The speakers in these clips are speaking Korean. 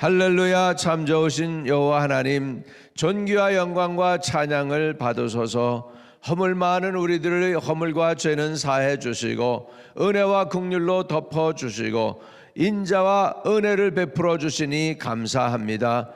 할렐루야. 참 좋으신 여호와 하나님, 존귀와 영광과 찬양을 받으소서. 허물 많은 우리들의 허물과 죄는 사해 주시고 은혜와 긍휼로 덮어 주시고 인자와 은혜를 베풀어 주시니 감사합니다.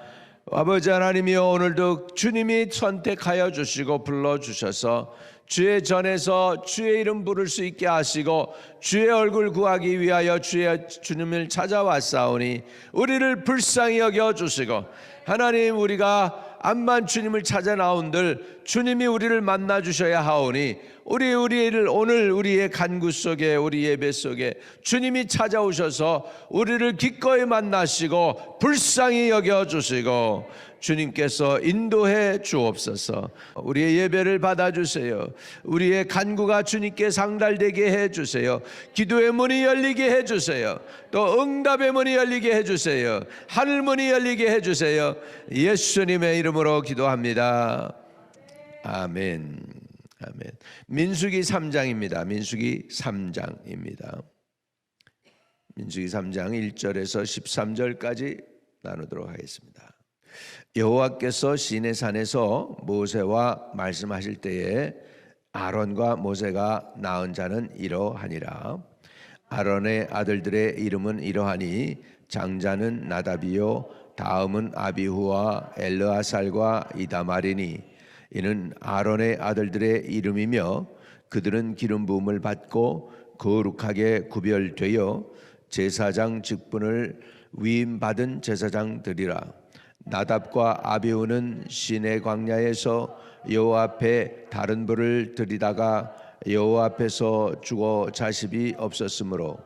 아버지 하나님이여, 오늘도 주님이 선택하여 주시고 불러주셔서 주의 전에서 주의 이름 부를 수 있게 하시고 주의 얼굴 구하기 위하여 주님을 찾아왔사오니 우리를 불쌍히 여겨주시고, 하나님, 우리가 암만 주님을 찾아 나온들 주님이 우리를 만나 주셔야 하오니 우리를 오늘 우리의 간구 속에, 우리 예배 속에 주님이 찾아오셔서 우리를 기꺼이 만나시고 불쌍히 여겨주시고 주님께서 인도해 주옵소서. 우리의 예배를 받아주세요. 우리의 간구가 주님께 상달되게 해주세요. 기도의 문이 열리게 해주세요. 또 응답의 문이 열리게 해주세요. 하늘 문이 열리게 해주세요. 예수님의 이름으로 기도합니다. 아멘. 아멘. 민수기 3장입니다. 민수기 3장입니다. 민수기 3장 1절에서 13절까지 나누도록 하겠습니다. 여호와께서 시내산에서 모세와 말씀하실 때에 아론과 모세가 낳은 자는 이러하니라. 아론의 아들들의 이름은 이러하니 장자는 나답이요 다음은 아비후와 엘르아살과 이다말이니 이는 아론의 아들들의 이름이며 그들은 기름 부음을 받고 거룩하게 구별되어 제사장 직분을 위임받은 제사장들이라. 나답과 아비후는 시내 광야에서 여호와 앞에 다른 불을 들이다가 여호와 앞에서 죽어 자식이 없었으므로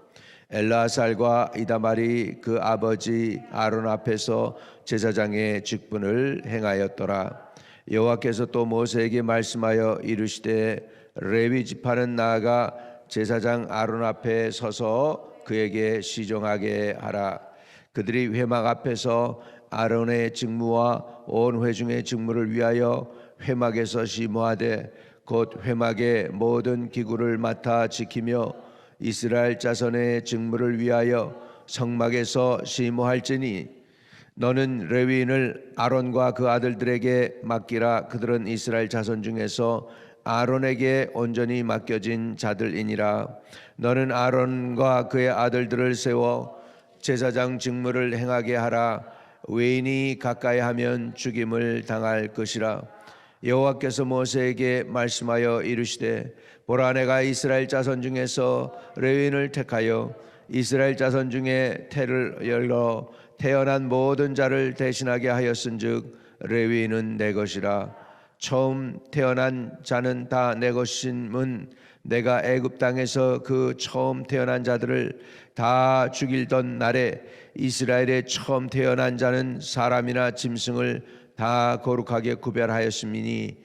엘르아살과 이다말이 그 아버지 아론 앞에서 제사장의 직분을 행하였더라. 여호와께서 또 모세에게 말씀하여 이르시되 레위 지파는 나아가 제사장 아론 앞에 서서 그에게 시종하게 하라. 그들이 회막 앞에서 아론의 직무와 온 회중의 직무를 위하여 회막에서 심호하되 곧 회막의 모든 기구를 맡아 지키며 이스라엘 자손의 직무를 위하여 성막에서 심호할지니 너는 레위인을 아론과 그 아들들에게 맡기라. 그들은 이스라엘 자손 중에서 아론에게 온전히 맡겨진 자들이니라. 너는 아론과 그의 아들들을 세워 제사장 직무를 행하게 하라. 외인이 가까이 하면 죽임을 당할 것이라. 여호와께서 모세에게 말씀하여 이르시되 보라, 내가 이스라엘 자손 중에서 레위인을 택하여 이스라엘 자손 중에 태를 열러 태어난 모든 자를 대신하게 하였은즉 레위인은 내 것이라. 처음 태어난 자는 다 내 것임은 내가 애굽 땅에서 그 처음 태어난 자들을 다 죽이던 날에 이스라엘의 처음 태어난 자는 사람이나 짐승을 다 거룩하게 구별하였음이니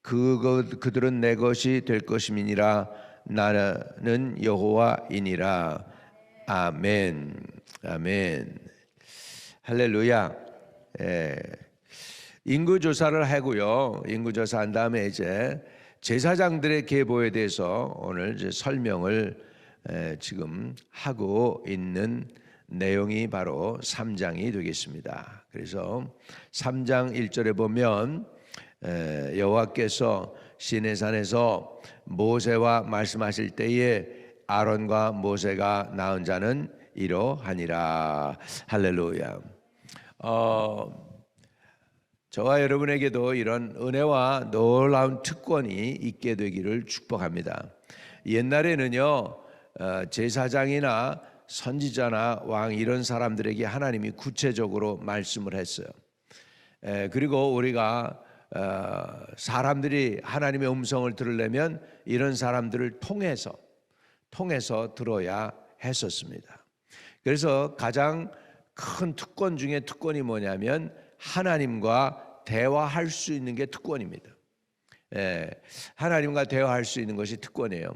그들은 내 것이 될 것임이니라. 나는 여호와이니라. 아멘. 아멘. 할렐루야. 인구조사를 하고요. 인구조사한 다음에 이제 제사장들의 계보에 대해서 오늘 이제 설명을 지금 하고 있는 내용이 바로 3장이 되겠습니다. 그래서 3장 1절에 보면 여호와께서 시내산에서 모세와 말씀하실 때에 아론과 모세가 낳은 자는 이러하니라. 할렐루야. 저와 여러분에게도 이런 은혜와 놀라운 특권이 있게 되기를 축복합니다. 옛날에는요, 제사장이나 선지자나 왕 이런 사람들에게 하나님이 구체적으로 말씀을 했어요. 그리고 우리가 사람들이 하나님의 음성을 들으려면 이런 사람들을 통해서 들어야 했었습니다. 그래서 가장 큰 특권 중에 특권이 뭐냐면 하나님과 대화할 수 있는 게 특권입니다. 하나님과 대화할 수 있는 것이 특권이에요.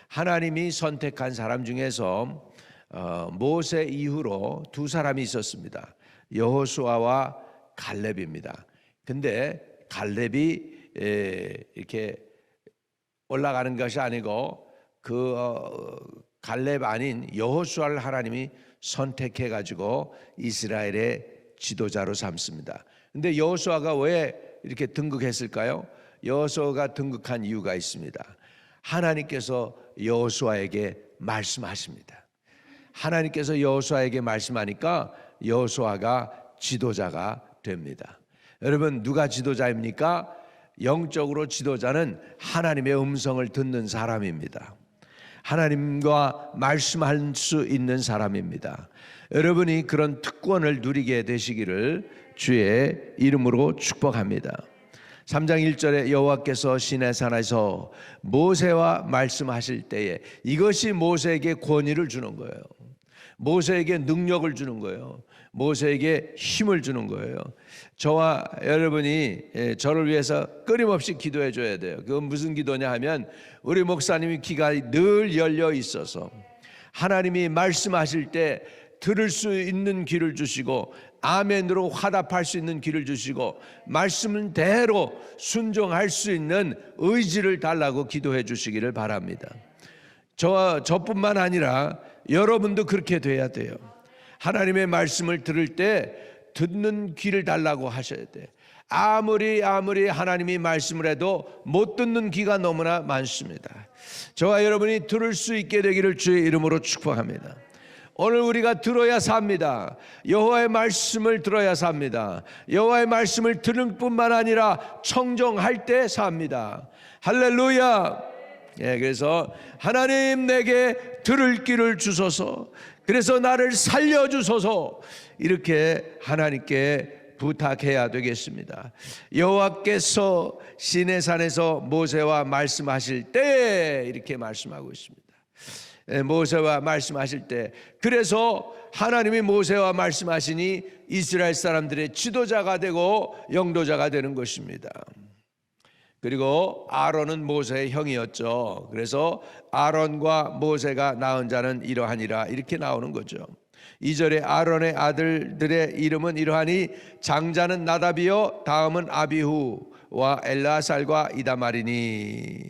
하나님이 선택한 사람 중에서 모세 이후로 두 사람이 있었습니다. 여호수아와 갈렙입니다. 근데 갈렙이 이렇게 올라가는 것이 아니고 그 갈렙 아닌 여호수아를 하나님이 선택해 가지고 이스라엘의 지도자로 삼습니다. 근데 여호수아가 왜 이렇게 등극했을까요? 여호수아가 등극한 이유가 있습니다. 하나님께서 여호수아에게 말씀하십니다. 하나님께서 여호수아에게 말씀하니까 여호수아가 지도자가 됩니다. 여러분, 누가 지도자입니까? 영적으로 지도자는 하나님의 음성을 듣는 사람입니다. 하나님과 말씀할 수 있는 사람입니다. 여러분이 그런 특권을 누리게 되시기를 주의 이름으로 축복합니다. 3장 1절에 여호와께서 시내산에서 모세와 말씀하실 때에, 이것이 모세에게 권위를 주는 거예요. 모세에게 능력을 주는 거예요. 모세에게 힘을 주는 거예요. 저와 여러분이 저를 위해서 끊임없이 기도해 줘야 돼요. 그건 무슨 기도냐 하면, 우리 목사님이 귀가 늘 열려 있어서 하나님이 말씀하실 때 들을 수 있는 귀를 주시고, 아멘으로 화답할 수 있는 귀를 주시고, 말씀대로 순종할 수 있는 의지를 달라고 기도해 주시기를 바랍니다. 저뿐만 아니라 여러분도 그렇게 돼야 돼요. 하나님의 말씀을 들을 때 듣는 귀를 달라고 하셔야 돼. 아무리 하나님이 말씀을 해도 못 듣는 귀가 너무나 많습니다. 저와 여러분이 들을 수 있게 되기를 주의 이름으로 축복합니다. 오늘 우리가 들어야 삽니다. 여호와의 말씀을 들어야 삽니다. 여호와의 말씀을 들을 뿐만 아니라 청정할 때 삽니다. 할렐루야. 그래서 하나님, 내게 들을 귀를 주소서, 그래서 나를 살려주소서, 이렇게 하나님께 부탁해야 되겠습니다. 여호와께서 시내산에서 모세와 말씀하실 때, 이렇게 말씀하고 있습니다. 모세와 말씀하실 때, 그래서 하나님이 모세와 말씀하시니 이스라엘 사람들의 지도자가 되고 영도자가 되는 것입니다. 그리고 아론은 모세의 형이었죠. 그래서 아론과 모세가 낳은 자는 이러하니라, 이렇게 나오는 거죠. 2절에 아론의 아들들의 이름은 이러하니, 장자는 나답이요 다음은 아비후와 엘라살과 이다말이니.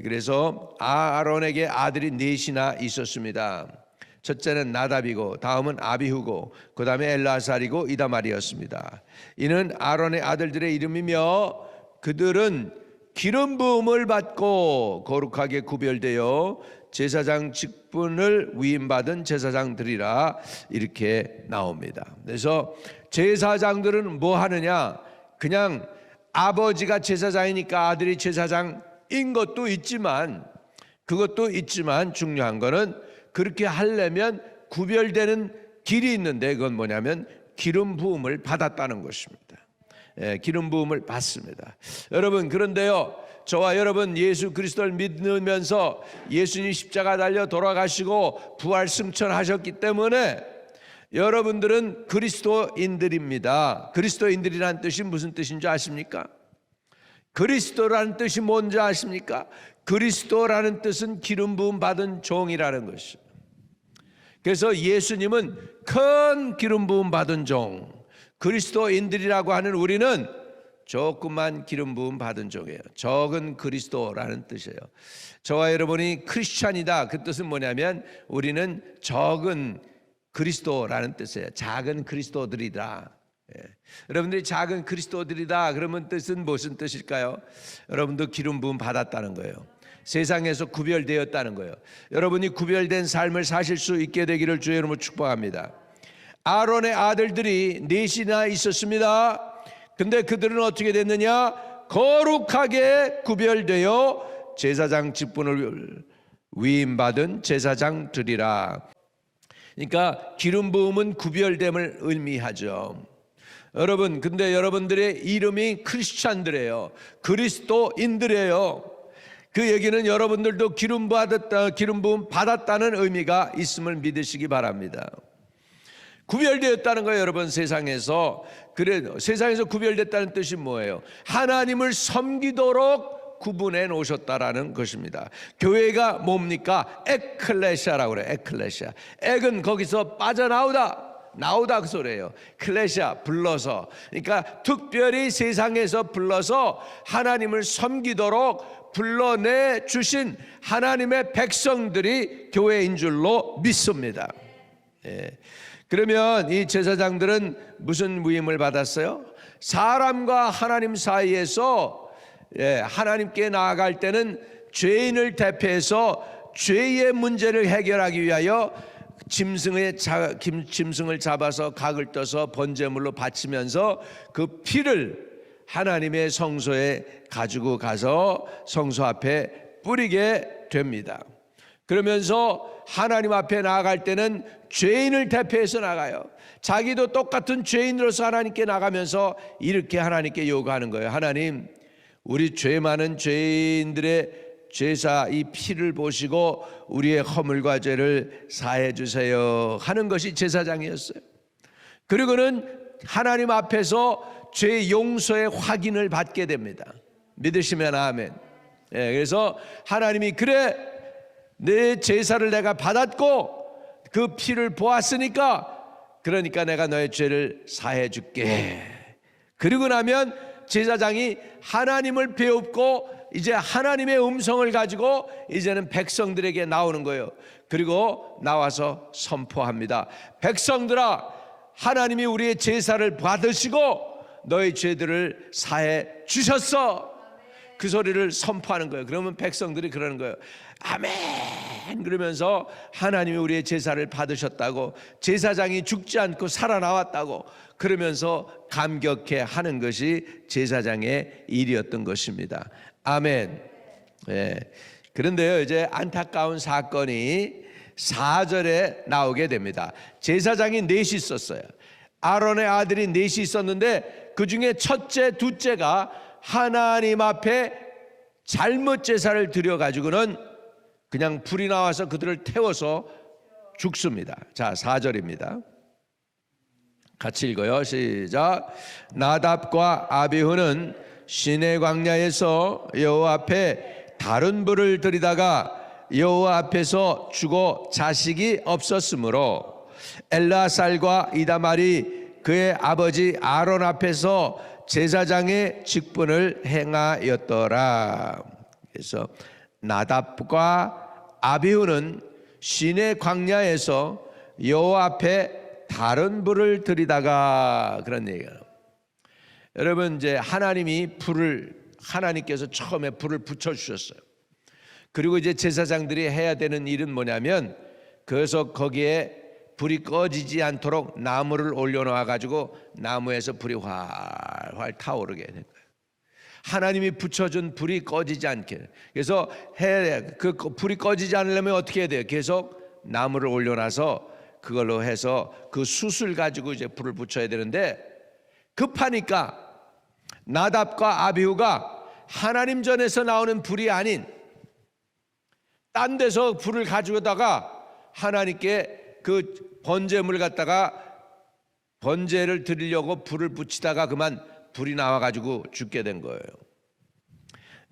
그래서 아론에게 아들이 넷이나 있었습니다. 첫째는 나답이고, 다음은 아비후고, 그 다음에 엘라살이고 이다말이었습니다. 이는 아론의 아들들의 이름이며, 그들은 기름 부음을 받고 거룩하게 구별되어 제사장 직분을 위임받은 제사장들이라, 이렇게 나옵니다. 그래서 제사장들은 뭐 하느냐, 그냥 아버지가 제사장이니까 아들이 제사장인 것도 있지만, 그것도 있지만 중요한 거는 그렇게 하려면 구별되는 길이 있는데, 그건 뭐냐면 기름 부음을 받았다는 것입니다. 기름 부음을 받습니다. 여러분, 그런데요, 저와 여러분 예수 그리스도를 믿으면서 예수님 십자가 달려 돌아가시고 부활 승천하셨기 때문에 여러분들은 그리스도인들입니다. 그리스도인들이라는 뜻이 무슨 뜻인 줄 아십니까? 그리스도라는 뜻이 뭔지 아십니까? 그리스도라는 뜻은 기름 부음 받은 종이라는 것이죠. 그래서 예수님은 큰 기름 부음 받은 종, 그리스도인들이라고 하는 우리는 조그만 기름 부음 받은 종이에요. 적은 그리스도라는 뜻이에요. 저와 여러분이 크리스찬이다, 그 뜻은 뭐냐면 우리는 적은 그리스도라는 뜻이에요. 작은 그리스도들이다. 여러분들이 작은 그리스도들이다 그러면 뜻은 무슨 뜻일까요? 여러분도 기름 부음 받았다는 거예요. 세상에서 구별되었다는 거예요. 여러분이 구별된 삶을 사실 수 있게 되기를 주의 이름으로 축복합니다. 아론의 아들들이 넷이나 있었습니다. 근데 그들은 어떻게 됐느냐? 거룩하게 구별되어 제사장 직분을 위임받은 제사장들이라. 그러니까 기름 부음은 구별됨을 의미하죠. 여러분, 근데 여러분들의 이름이 크리스찬들이에요. 그리스도인들이에요. 그 얘기는 여러분들도 기름 부음 받았다는 의미가 있음을 믿으시기 바랍니다. 구별되었다는 거예요. 여러분, 세상에서. 그래, 세상에서 구별됐다는 뜻이 뭐예요? 하나님을 섬기도록 구분해 놓으셨다라는 것입니다. 교회가 뭡니까? 에클레시아라고 그래요. 에클레시아. 액은 거기서 빠져나오다, 나오다, 그 소리예요. 클레시아, 불러서. 그러니까 특별히 세상에서 불러서 하나님을 섬기도록 불러내 주신 하나님의 백성들이 교회인 줄로 믿습니다. 그러면 이 제사장들은 무슨 위임을 받았어요? 사람과 하나님 사이에서 하나님께 나아갈 때는 죄인을 대표해서 죄의 문제를 해결하기 위하여 짐승을 잡아서 각을 떠서 번제물로 바치면서 그 피를 하나님의 성소에 가지고 가서 성소 앞에 뿌리게 됩니다. 그러면서 하나님 앞에 나아갈 때는 죄인을 대표해서 나가요. 자기도 똑같은 죄인으로서 하나님께 나가면서 이렇게 하나님께 요구하는 거예요. 하나님, 우리 죄 많은 죄인들의 죄사 이 피를 보시고 우리의 허물과 죄를 사해 주세요 하는 것이 제사장이었어요. 그리고는 하나님 앞에서 죄 용서의 확인을 받게 됩니다. 믿으시면 아멘. 그래서 하나님이 그래 내 제사를 내가 받았고 그 피를 보았으니까 그러니까 내가 너의 죄를 사해 줄게. 그리고 나면 제사장이 하나님을 배웁고 이제 하나님의 음성을 가지고 이제는 백성들에게 나오는 거예요. 그리고 나와서 선포합니다. 백성들아, 하나님이 우리의 제사를 받으시고 너의 죄들을 사해 주셨어. 그 소리를 선포하는 거예요. 그러면 백성들이 그러는 거예요. 아멘. 그러면서 하나님이 우리의 제사를 받으셨다고, 제사장이 죽지 않고 살아나왔다고 그러면서 감격해 하는 것이 제사장의 일이었던 것입니다. 아멘. 그런데요, 이제 안타까운 사건이 4절에 나오게 됩니다. 제사장이 넷이 있었어요. 아론의 아들이 넷이 있었는데 그 중에 첫째, 둘째가 하나님 앞에 잘못 제사를 드려가지고는 그냥 불이 나와서 그들을 태워서 죽습니다. 자, 4절입니다. 같이 읽어요. 시작. 나답과 아비후는 시내 광야에서 여호와 앞에 다른 불을 들이다가 여호와 앞에서 죽어 자식이 없었으므로 엘라살과 이다말이 그의 아버지 아론 앞에서 제사장의 직분을 행하였더라. 그래서 나답과 아비후는 시내 광야에서 여호와 앞에 다른 불을 들이다가, 그런 얘기예요. 여러분, 이제 하나님께서 처음에 불을 붙여 주셨어요. 그리고 이제 제사장들이 해야 되는 일은 뭐냐면, 그래서 거기에 불이 꺼지지 않도록 나무를 올려놓아 가지고 나무에서 불이 활활 타오르게 된 거예요. 하나님이 붙여준 불이 꺼지지 않게. 그래서 그 불이 꺼지지 않으려면 어떻게 해야 돼요? 계속 나무를 올려놔서 그걸로 해서 그 숯을 가지고 이제 불을 붙여야 되는데, 급하니까 나답과 아비후가 하나님 전에서 나오는 불이 아닌 딴 데서 불을 가지고다가 하나님께 그 번제물을 갖다가 번제를 드리려고 불을 붙이다가 그만 불이 나와가지고 죽게 된 거예요.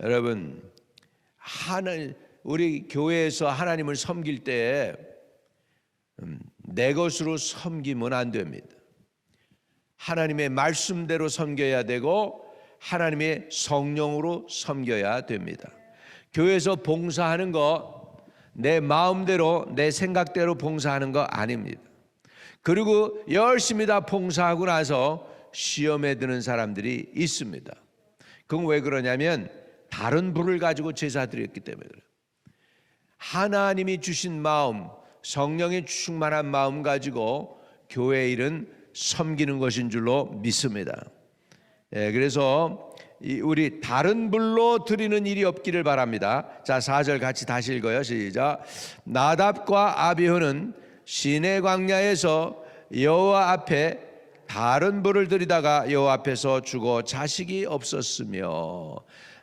여러분, 우리 교회에서 하나님을 섬길 때 내 것으로 섬기면 안 됩니다. 하나님의 말씀대로 섬겨야 되고 하나님의 성령으로 섬겨야 됩니다. 교회에서 봉사하는 거 내 마음대로 내 생각대로 봉사하는 거 아닙니다. 그리고 열심히 다 봉사하고 나서 시험에 드는 사람들이 있습니다. 그건 왜 그러냐면 다른 불을 가지고 제사 드렸기 때문에 그래요. 하나님이 주신 마음, 성령의 충만한 마음 가지고 교회 일은 섬기는 것인 줄로 믿습니다. 그래서 우리 다른 불로 드리는 일이 없기를 바랍니다. 자, 4절 같이 다시 읽어요. 시작. 나답과 아비후는 시내 광야에서 여호와 앞에 다른 불을 드리다가 여호와 앞에서 죽어 자식이 없었으며,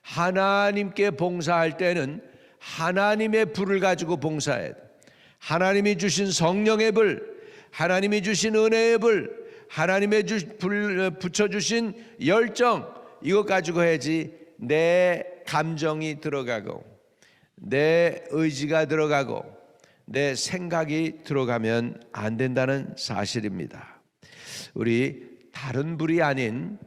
하나님께 봉사할 때는 하나님의 불을 가지고 봉사해야 돼. 하나님이 주신 성령의 불, 하나님이 주신 은혜의 불, 하나님의 붙여주신 열정, 이것 가지고 해야지 내 감정이 들어가고 내 의지가 들어가고 내 생각이 들어가면 안 된다는 사실입니다. 우리 다른 불이 아닌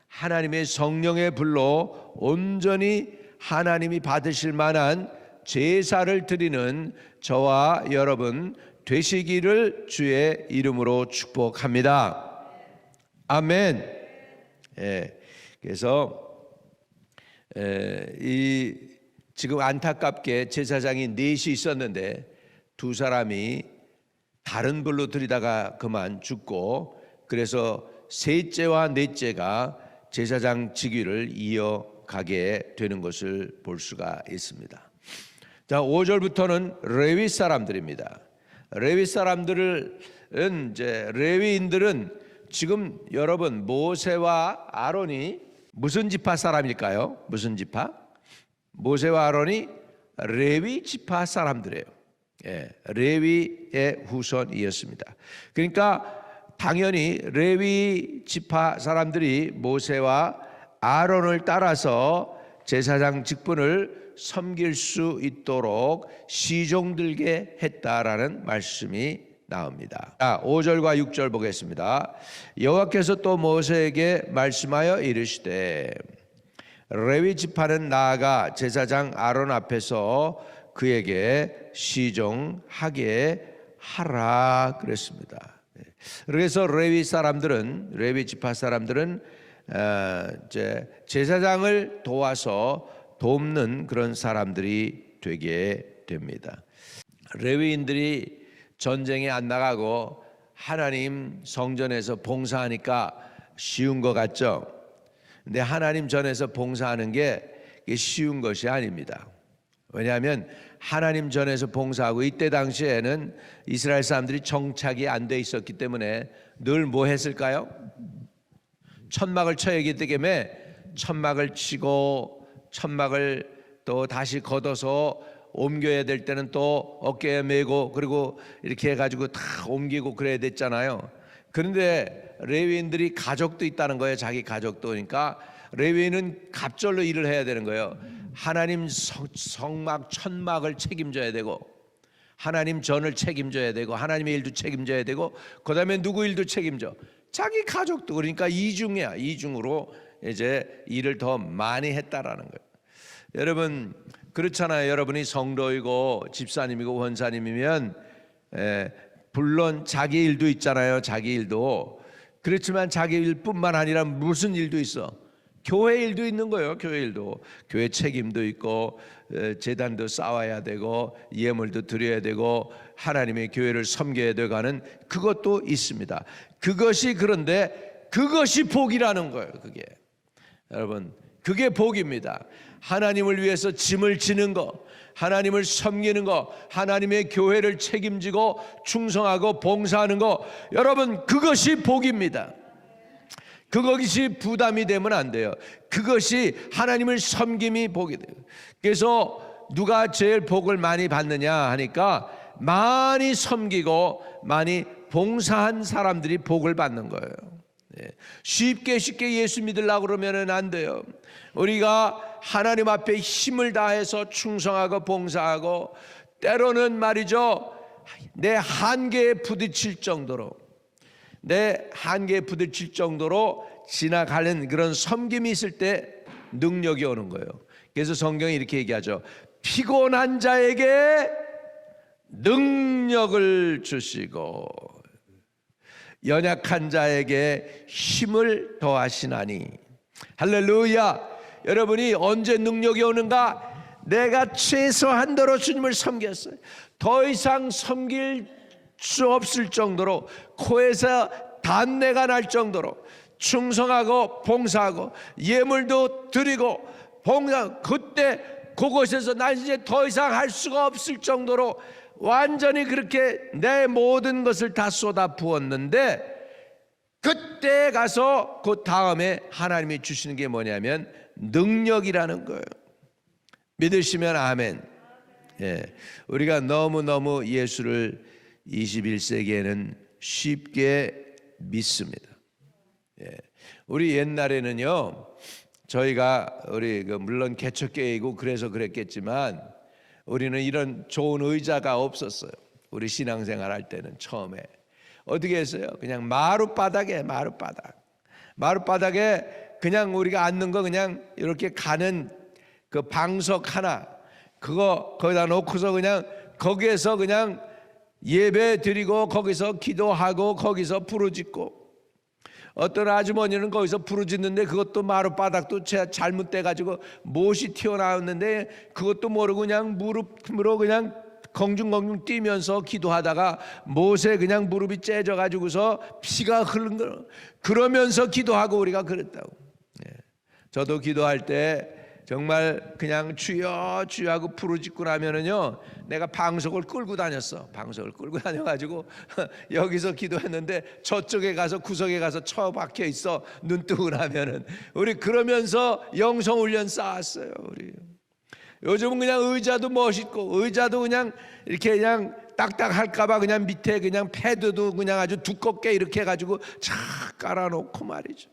하나님의 성령의 불로 온전히 하나님이 받으실 만한 제사를 드리는 저와 여러분 되시기를 주의 이름으로 축복합니다. 아멘. 예. 그래서 지금 안타깝게 제사장이 넷이 있었는데 두 사람이 다른 불로 들이다가 그만 죽고, 그래서 셋째와 넷째가 제사장 직위를 이어가게 되는 것을 볼 수가 있습니다. 자, 5절부터는 레위 사람들입니다. 레위 사람들은 이제 레위인들은 지금 여러분 모세와 아론이 무슨 지파 사람일까요? 무슨 지파? 모세와 아론이 레위 지파 사람들이에요. 예, 레위의 후손이었습니다. 그러니까 당연히 레위 지파 사람들이 모세와 아론을 따라서 제사장 직분을 섬길 수 있도록 시종들게 했다라는 말씀이 나옵니다. 5절과 6절 보겠습니다. 여호와께서 또 모세에게 말씀하여 이르시되 레위 지파는 나아가 제사장 아론 앞에서 그에게 시종하게 하라 그랬습니다. 그래서 레위 지파 사람들은 이제 제사장을 도와서 돕는 그런 사람들이 되게 됩니다. 레위인들이 전쟁에 안 나가고 하나님 성전에서 봉사하니까 쉬운 것 같죠? 근데 하나님 전에서 봉사하는 게 쉬운 것이 아닙니다. 왜냐하면 하나님 전에서 봉사하고, 이때 당시에는 이스라엘 사람들이 정착이 안 돼 있었기 때문에 늘 뭐 했을까요? 천막을 쳐야 하기 때문에 천막을 치고 천막을 또 다시 걷어서 옮겨야 될 때는 또 어깨에 메고 그리고 이렇게 해가지고 다 옮기고 그래야 됐잖아요. 그런데 레위인들이 가족도 있다는 거예요. 자기 가족도. 그러니까 레위인은 갑절로 일을 해야 되는 거예요. 하나님 성막 천막을 책임져야 되고, 하나님 전을 책임져야 되고, 하나님의 일도 책임져야 되고, 그 다음에 누구 일도 책임져? 자기 가족도. 그러니까 이중으로 이제 일을 더 많이 했다라는 거예요. 여러분 그렇잖아요. 여러분이 성도이고 집사님이고 원사님이면 물론 자기 일도 있잖아요. 자기 일도. 그렇지만 자기 일뿐만 아니라 무슨 일도 있어? 교회 일도 있는 거예요. 교회 일도. 교회 책임도 있고, 제단도 쌓아야 되고, 예물도 드려야 되고, 하나님의 교회를 섬겨야 되고 하는 그것도 있습니다. 그런데 그것이 복이라는 거예요. 그게 여러분, 그게 복입니다. 하나님을 위해서 짐을 지는 거, 하나님을 섬기는 거, 하나님의 교회를 책임지고 충성하고 봉사하는 거, 여러분 그것이 복입니다. 그것이 부담이 되면 안 돼요. 그것이 하나님을 섬김이 복이 돼요. 그래서 누가 제일 복을 많이 받느냐 하니까 많이 섬기고 많이 봉사한 사람들이 복을 받는 거예요. 쉽게 예수 믿으려고 그러면 안 돼요. 우리가 하나님 앞에 힘을 다해서 충성하고 봉사하고, 때로는 말이죠, 내 한계에 부딪힐 정도로 지나가는 그런 섬김이 있을 때 능력이 오는 거예요. 그래서 성경이 이렇게 얘기하죠. 피곤한 자에게 능력을 주시고 연약한 자에게 힘을 더하시나니. 할렐루야. 여러분이 언제 능력이 오는가? 내가 최소한도로 주님을 섬겼어요. 더 이상 섬길 수 없을 정도로, 코에서 단내가 날 정도로 충성하고 봉사하고 예물도 드리고 봉사, 그때 그곳에서 난 이제 더 이상 할 수가 없을 정도로 완전히 그렇게 내 모든 것을 다 쏟아 부었는데, 그때 가서 그 다음에 하나님이 주시는 게 뭐냐면 능력이라는 거예요. 믿으시면 아멘. 예, 우리가 너무너무 예수를 21세기에는 쉽게 믿습니다. 예, 우리 옛날에는요, 저희가 물론 개척교회이고 그래서 그랬겠지만 우리는 이런 좋은 의자가 없었어요. 우리 신앙생활 할 때는 처음에 어떻게 했어요? 그냥 마룻바닥에 그냥 우리가 앉는 거 그냥 이렇게 가는 그 방석 하나, 그거 거기다 놓고서 그냥 거기에서 그냥 예배 드리고 거기서 기도하고 거기서 부르짖고, 어떤 아주머니는 거기서 부르짖는데 그것도 마룻바닥도 잘못돼가지고 못이 튀어나왔는데 그것도 모르고 그냥 무릎으로 그냥 공중공중 뛰면서 기도하다가 못에 그냥 무릎이 째져가지고서 피가 흐른 거, 그러면서 기도하고 우리가 그랬다고. 저도 기도할 때 정말 그냥 주여 주여 하고 부르짖고 나면은요, 내가 방석을 끌고 다녔어. 방석을 끌고 다녀가지고 여기서 기도했는데 저쪽에 가서 구석에 가서 처박혀 있어. 눈 뜨고 나면은. 우리 그러면서 영성 훈련 쌓았어요. 우리 요즘은 그냥 의자도 멋있고 의자도 그냥 이렇게 그냥 딱딱할까봐 그냥 밑에 그냥 패드도 그냥 아주 두껍게 이렇게 해가지고 착 깔아놓고 말이죠.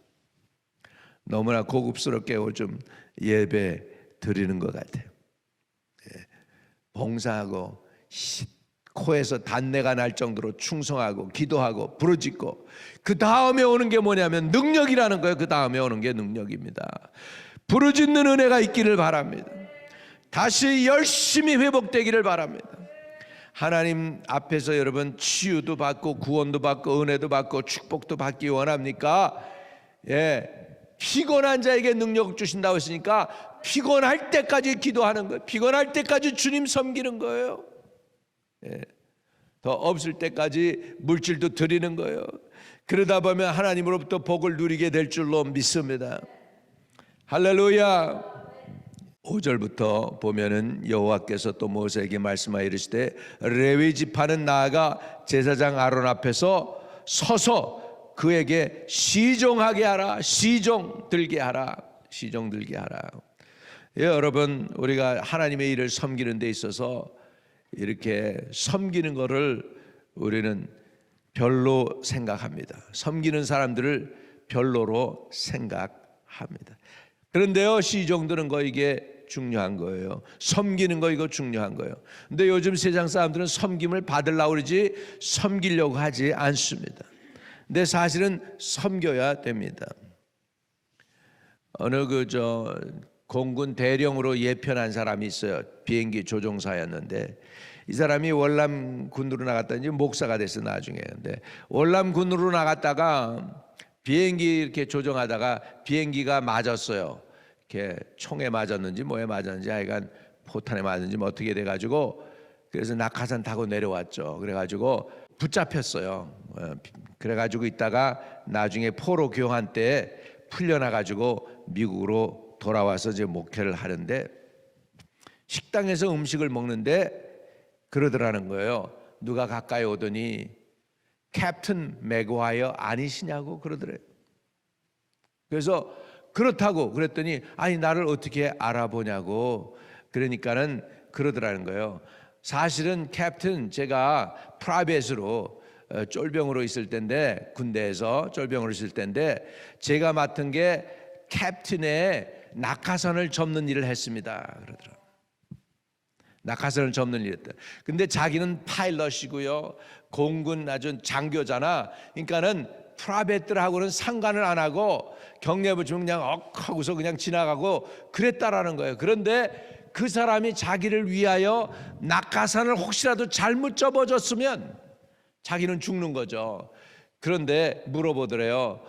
너무나 고급스럽게 요즘 예배 드리는 것 같아요. 봉사하고 코에서 단내가 날 정도로 충성하고 기도하고 부르짖고, 그 다음에 오는 게 뭐냐면 능력이라는 거예요. 그 다음에 오는 게 능력입니다. 부르짖는 은혜가 있기를 바랍니다. 다시 열심히 회복되기를 바랍니다. 하나님 앞에서 여러분 치유도 받고 구원도 받고 은혜도 받고 축복도 받기 원합니까? 피곤한 자에게 능력을 주신다고 했으니까 피곤할 때까지 기도하는 거예요. 피곤할 때까지 주님 섬기는 거예요. 더 없을 때까지 물질도 드리는 거예요. 그러다 보면 하나님으로부터 복을 누리게 될 줄로 믿습니다. 할렐루야. 5절부터 보면은 여호와께서 또 모세에게 말씀하여 이르시되 레위 지파는 나아가 제사장 아론 앞에서 서서 그에게 시종하게 하라. 시종 들게 하라. 시종 들게 하라. 여러분, 우리가 하나님의 일을 섬기는 데 있어서 이렇게 섬기는 것을 우리는 별로 생각합니다. 섬기는 사람들을 별로로 생각합니다. 그런데요, 시종 드는 거 이게 중요한 거예요. 섬기는 거 이거 중요한 거예요. 근데 요즘 세상 사람들은 섬김을 받으려고 그러지 섬기려고 하지 않습니다. 근데 사실은 섬겨야 됩니다. 어느 공군 대령으로 예편한 사람이 있어요. 비행기 조종사였는데 이 사람이 월남군으로 나갔다니 목사가 됐어요, 나중에. 근데 월남군으로 나갔다가 비행기 이렇게 조종하다가 비행기가 맞았어요. 이렇게 총에 맞았는지 뭐에 맞았는지 하여간 포탄에 맞았는지 뭐 어떻게 돼가지고, 그래서 낙하산 타고 내려왔죠. 그래가지고 붙잡혔어요. 그래가지고 있다가 나중에 포로 교환 때 풀려나가지고 미국으로 돌아와서 이제 목회를 하는데, 식당에서 음식을 먹는데 그러더라는 거예요. 누가 가까이 오더니 캡틴 맥과이어 아니시냐고 그러더래요. 그래서 그렇다고 그랬더니 아니 나를 어떻게 알아보냐고, 그러니까는 그러더라는 거예요. 사실은 캡틴, 제가 프라이빗으로 쫄병으로 있을 때인데, 군대에서 쫄병으로 있을 때인데 제가 맡은 게 캡틴의 낙하산을 접는 일을 했습니다. 그러더라고요. 낙하산을 접는 일이었다. 근데 자기는 파일럿이고요, 공군 아주 장교잖아. 그러니까는 프라이빗들하고는 상관을 안 하고 경례부 주면 그냥 하고서 그냥 지나가고 그랬다라는 거예요. 그런데 그 사람이 자기를 위하여 낙하산을 혹시라도 잘못 접어줬으면 자기는 죽는 거죠. 그런데 물어보더래요.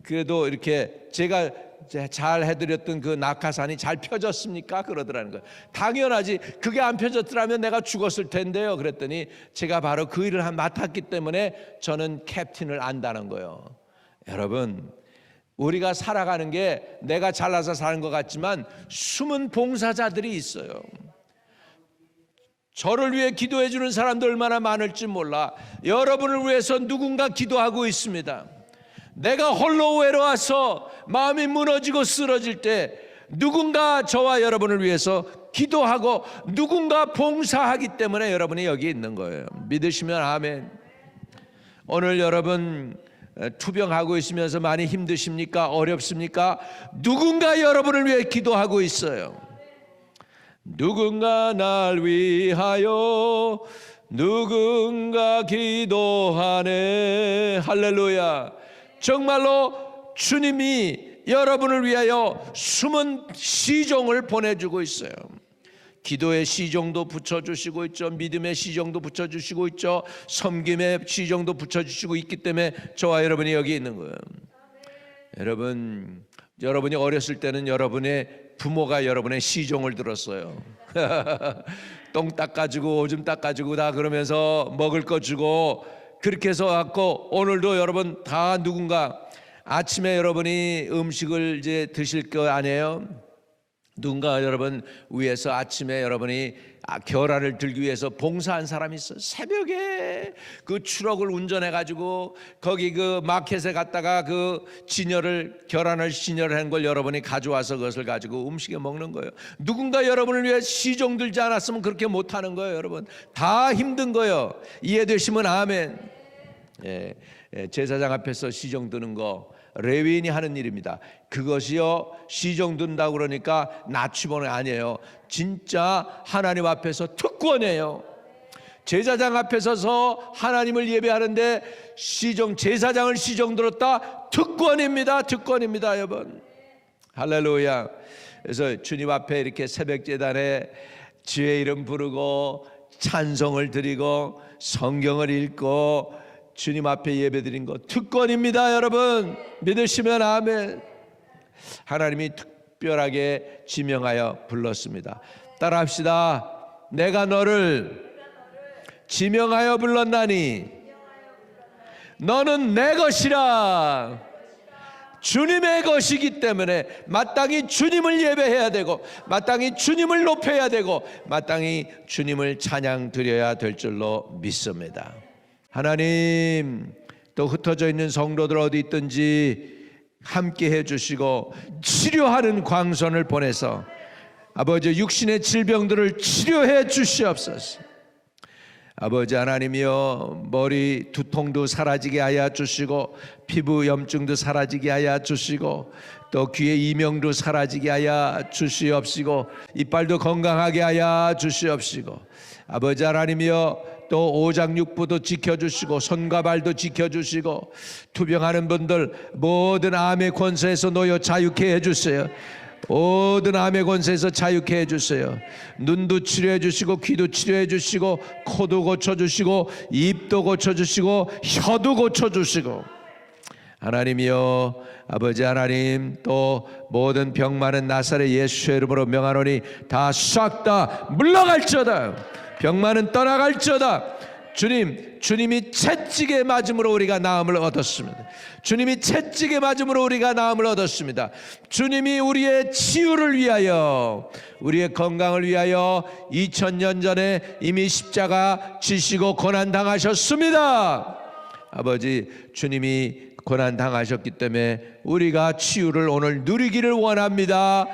그래도 이렇게 제가 잘 해드렸던 그 낙하산이 잘 펴졌습니까? 그러더라는 거예요. 당연하지. 그게 안 펴졌더라면 내가 죽었을 텐데요. 그랬더니 제가 바로 그 일을 맡았기 때문에 저는 캡틴을 안다는 거예요. 여러분, 우리가 살아가는 게 내가 잘나서 사는 것 같지만 숨은 봉사자들이 있어요. 저를 위해 기도해 주는 사람들 얼마나 많을지 몰라. 여러분을 위해서 누군가 기도하고 있습니다. 내가 홀로 외로워서 마음이 무너지고 쓰러질 때 누군가 저와 여러분을 위해서 기도하고 누군가 봉사하기 때문에 여러분이 여기 있는 거예요. 믿으시면 아멘. 오늘 여러분 투병하고 있으면서 많이 힘드십니까? 어렵습니까? 누군가 여러분을 위해 기도하고 있어요. 누군가 날 위하여 누군가 기도하네. 할렐루야. 정말로 주님이 여러분을 위하여 숨은 시종을 보내주고 있어요. 기도의 시종도 붙여주시고 있죠. 믿음의 시종도 붙여주시고 있죠. 섬김의 시종도 붙여주시고 있기 때문에 저와 여러분이 여기 있는 거예요. 여러분이 어렸을 때는 여러분의 부모가 여러분의 시종을 들었어요. 똥 닦아주고 오줌 닦아주고 다 그러면서 먹을 거 주고 그렇게 해서 갖고 오늘도 여러분 다 누군가 아침에 여러분이 음식을 이제 드실 거 아니에요? 누군가 여러분 위해서 아침에 여러분이 계란을 들기 위해서 봉사한 사람이 있어. 새벽에 그 트럭을 운전해 가지고 거기 그 마켓에 갔다가 그 계란을 진열을 한 걸 여러분이 가져와서 그것을 가지고 음식에 먹는 거예요. 누군가 여러분을 위해 시종 들지 않았으면 그렇게 못하는 거예요. 여러분 다 힘든 거예요. 이해되시면 아멘. 제사장 앞에서 시종 드는 거 레위인이 하는 일입니다. 그것이요 시종 든다고 그러니까 나치본이 아니에요. 진짜 하나님 앞에서 특권이에요. 제사장 앞에 서서 하나님을 예배하는데 제사장을 시종 들었다. 특권입니다. 특권입니다, 여러분. 할렐루야. 그래서 주님 앞에 이렇게 새벽 제단에 주의 이름 부르고 찬송을 드리고 성경을 읽고 주님 앞에 예배드린 것 특권입니다. 여러분 믿으시면 아멘. 하나님이 특별하게 지명하여 불렀습니다. 따라합시다. 내가 너를 지명하여 불렀나니 너는 내 것이라. 주님의 것이기 때문에 마땅히 주님을 예배해야 되고 마땅히 주님을 높여야 되고 마땅히 주님을 찬양 드려야 될 줄로 믿습니다. 하나님 또 흩어져 있는 성도들 어디 있든지 함께 해주시고 치료하는 광선을 보내서 아버지 육신의 질병들을 치료해 주시옵소서. 아버지 하나님이여 머리 두통도 사라지게 하여 주시고 피부 염증도 사라지게 하여 주시고 또 귀의 이명도 사라지게 하여 주시옵시고 이빨도 건강하게 하여 주시옵시고 아버지 하나님이여 또 오장육부도 지켜주시고 손과 발도 지켜주시고 투병하는 분들 모든 암의 권세에서 놓여 자유케 해주세요. 모든 암의 권세에서 자유케 해주세요. 눈도 치료해 주시고 귀도 치료해 주시고 코도 고쳐주시고 입도 고쳐주시고 혀도 고쳐주시고 하나님이여 아버지 하나님 또 모든 병 많은 나사렛 예수의 이름으로 명하노니 다 싹 다 물러갈지어다. 병 많은 떠나갈지어다. 주님이 채찍에 맞음으로 우리가 나음을 얻었습니다. 주님이 채찍에 맞음으로 우리가 나음을 얻었습니다. 주님이 우리의 치유를 위하여 우리의 건강을 위하여 2000년 전에 이미 십자가 지시고 고난당하셨습니다. 아버지 주님이 고난당하셨기 때문에 우리가 치유를 오늘 누리기를 원합니다.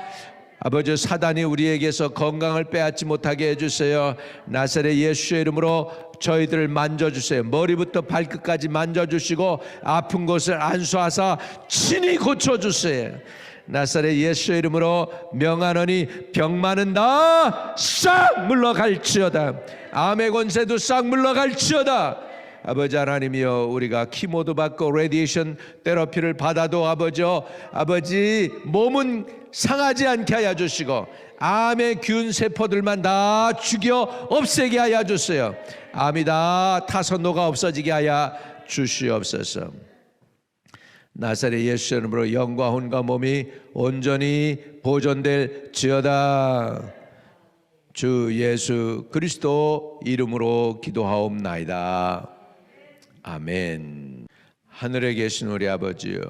아버지 사단이 우리에게서 건강을 빼앗지 못하게 해주세요. 나사렛 예수의 이름으로 저희들을 만져주세요. 머리부터 발끝까지 만져주시고 아픈 곳을 안수하사 친히 고쳐주세요. 나사렛 예수의 이름으로 명하노니 병 많은 다 싹 물러갈지어다. 암의 권세도 싹 물러갈지어다. 아버지 하나님이여 우리가 키모도 받고 레디에이션 테라피를 받아도 아버지 몸은 상하지 않게 하여 주시고 암의 균 세포들만 다 죽여 없애게 하여 주세요. 암이 다 타서 녹아 없어지게 하여 주시옵소서. 나사렛 예수 이름으로 영과 혼과 몸이 온전히 보존될지어다. 주 예수 그리스도 이름으로 기도하옵나이다. 아멘. 하늘에 계신 우리 아버지여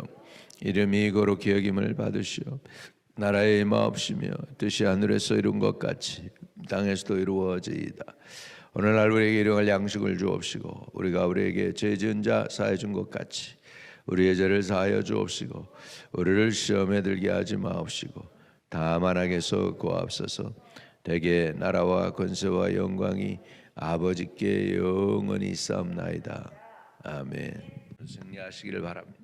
이름이 거룩히 여김을 받으시오. 나라의 임하옵시며 뜻이 하늘에서 이룬 것 같이 땅에서도 이루어지이다. 오늘날 우리에게 일용할 양식을 주옵시고 우리가 우리에게 죄 지은 자 사해 준 것 같이 우리의 죄를 사하여 주옵시고 우리를 시험에 들게 하지 마옵시고 다만 악에서 구하옵소서. 대개 나라와 권세와 영광이 아버지께 영원히 있사옵나이다. 아멘. 승리하시기를 바랍니다.